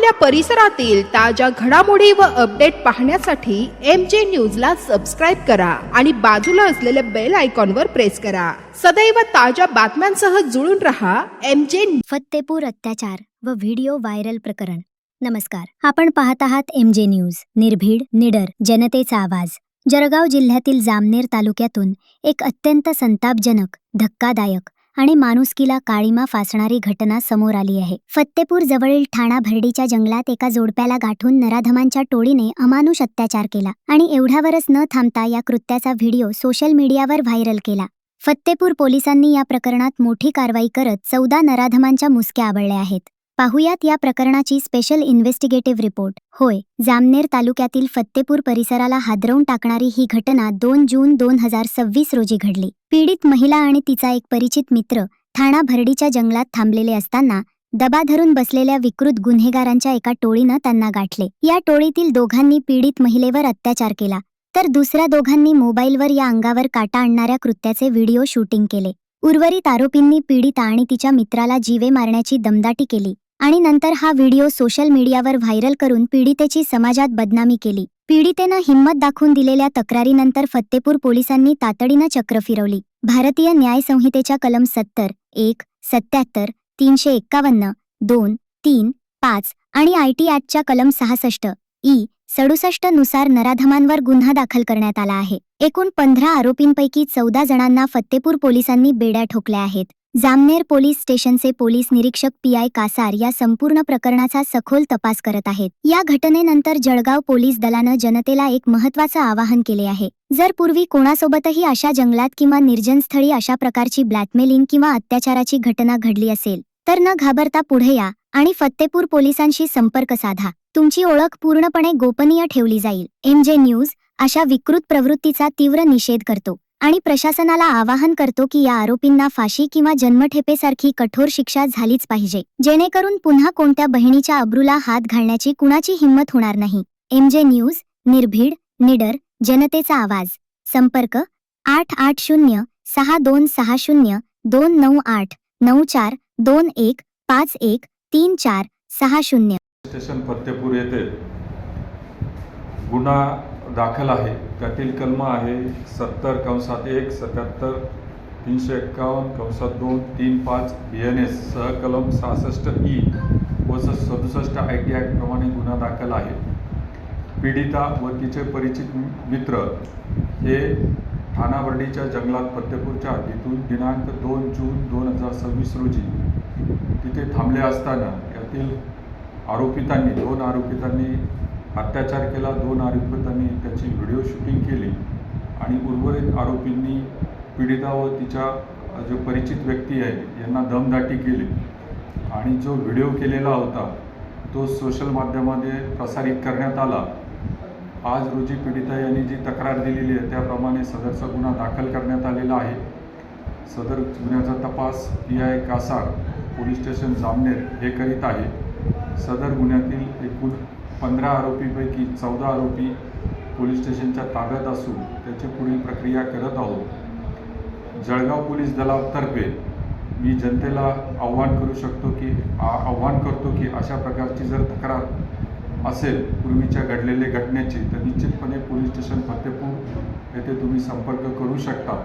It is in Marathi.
आपल्या परिसरातील ताज्या घडामोडी व अपडेट पाहण्यासाठी MJ न्यूजला सबस्क्राईब करा आणि बाजूला असलेल्या बेल आयकॉनवर प्रेस करा. सदैव ताज्या बातम्यांसह जुळून रहा. MJ. फत्तेपूर अत्याचार व व्हिडिओ व्हायरल प्रकरण. नमस्कार, आपण पाहत आहात MJ न्यूज. निर्भीड, निडर, जनतेचा आवाज. जळगाव जिल्ह्यातील जामनेर तालुक्यातून एक अत्यंत संतापजनक, धक्कादायक आणि माणुसकीला काळिमा फासणारी घटना समोर आली आहे. फत्तेपूर जवळील ठाणा भरडीच्या जंगलात एका जोडप्याला गाठून नराधमांच्या टोळीने अमानुष अत्याचार केला आणि एवढ्यावरच न थांबता या कृत्याचा व्हिडिओ सोशल मीडियावर व्हायरल केला. फत्तेपूर पोलिसांनी या प्रकरणात मोठी कारवाई करत 14 नराधमांच्या मुसक्या आवळल्या आहेत. पाहुयात या प्रकरणाची स्पेशल इन्व्हेस्टिगेटिव्ह रिपोर्ट. होय, जामनेर तालुक्यातील फत्तेपूर परिसराला हादरवून टाकणारी ही घटना 2 जून 2026 रोजी घडली. पीडित महिला आणि तिचा एक परिचित मित्र ठाणा भरडीच्या जंगलात थांबलेले असताना दबा धरून बसलेल्या विकृत गुन्हेगारांच्या एका टोळीनं त्यांना गाठले. या टोळीतील दोघांनी पीडित महिलेवर अत्याचार केला, तर दुसऱ्या दोघांनी मोबाईलवर या अंगावर काटा आणणाऱ्या कृत्याचे व्हिडिओ शूटिंग केले. उर्वरित आरोपींनी पीडिता आणि तिच्या मित्राला जीवे मारण्याची दमदाटी केली आणि नंतर हा व्हिडिओ सोशल मीडियावर व्हायरल करून पीडितेची समाजात बदनामी केली. पीडितेनं हिंमत दाखवून दिलेल्या तक्रारीनंतर फत्तेपूर पोलिसांनी तातडीनं चक्र फिरवली. भारतीय न्याय संहितेच्या कलम 70, 1, 77, 351, 2, 3, 5 आणि IT ॲक्टच्या कलम 66, E, 67 नुसार नराधमांवर गुन्हा दाखल करण्यात आला आहे. एकूण 15 आरोपींपैकी 14 जणांना फत्तेपूर पोलिसांनी बेड्या ठोकल्या आहेत. जामनेर पोलीस स्टेशनचे पोलीस निरीक्षक PI कासार या संपूर्ण प्रकरणाचा सखोल तपास करत आहेत. या घटनेनंतर जळगाव पोलीस दलानं जनतेला एक महत्त्वाचं आवाहन केले आहे. जर पूर्वी कोणासोबतही अशा जंगलात किंवा निर्जन स्थळी अशा प्रकारची ब्लॅकमेलिंग किंवा अत्याचाराची घटना घडली असेल तर न घाबरता पुढे या आणि फत्तेपूर पोलिसांशी संपर्क साधा. तुमची ओळख पूर्णपणे गोपनीय ठेवली जाईल. MJ न्यूज अशा विकृत प्रवृत्तीचा तीव्र निषेध करतो आणि प्रशासनाला आवाहन करतो की या आरोपींना फाशी किंवा जन्मठेपेसारखी कठोर शिक्षा झालीच पाहिजे, जेणेकरून पुन्हा कोणत्या बहिणीच्या अब्रूला हात घालण्याची कुणाची हिंमत होणार नाही. MJ न्यूज, निर्भीड, निडर, जनतेचा आवाज. संपर्क 880 6260 298 94 21 51 34 60. स्टेशन फत्तेपूर येथे गुन्हा दाखल आहे. त्यातील कलम आहे 70/1, 77, 351/2, 35 BNS सह कलम 66E व 67 IT ॲक्ट प्रमाणे गुन्हा दाखल आहे. पीडिता व तिचे परिचित मित्र हे ठाणाबर्डीच्या जंगलात फत्तेपूरच्या हद्दीतून दिनांक 2 जून 2026 रोजी तिथे थांबले असताना यातील दोन आरोपितांनी अत्याचार केला. 2 आरोपितांनी त्याची व्हिडिओ शूटिंग केली आणि उर्वरित आरोपींनी पीडिता व तिच्या जो परिचित व्यक्ती आहे यांना दमदाटी केली आणि जो व्हिडिओ केलेला होता तो सोशल माध्यमामध्ये प्रसारित करण्यात आला. आज रोजी पीडिता यांनी जी तक्रार दिलेली आहे त्याप्रमाणे सदरचा गुन्हा दाखल करण्यात आलेला आहे. सदर गुन्ह्याचा तपास PI Kasar police station Jamner हे करीत आहे. सदर गुन्ह्यातील एकूण 15 आरोपीपैकी 14 आरोपी पोलीस स्टेशनच्या ताब्यात असून त्याची पुढील प्रक्रिया करत आहोत. जळगाव पोलीस दलातर्फे मी जनतेला आव्हान करतो की अशा प्रकारची जर तक्रार असेल पूर्वीच्या घडलेल्या घटनेची तर निश्चितपणे पोलीस स्टेशन फत्तेपूर येथे तुम्ही संपर्क करू शकता.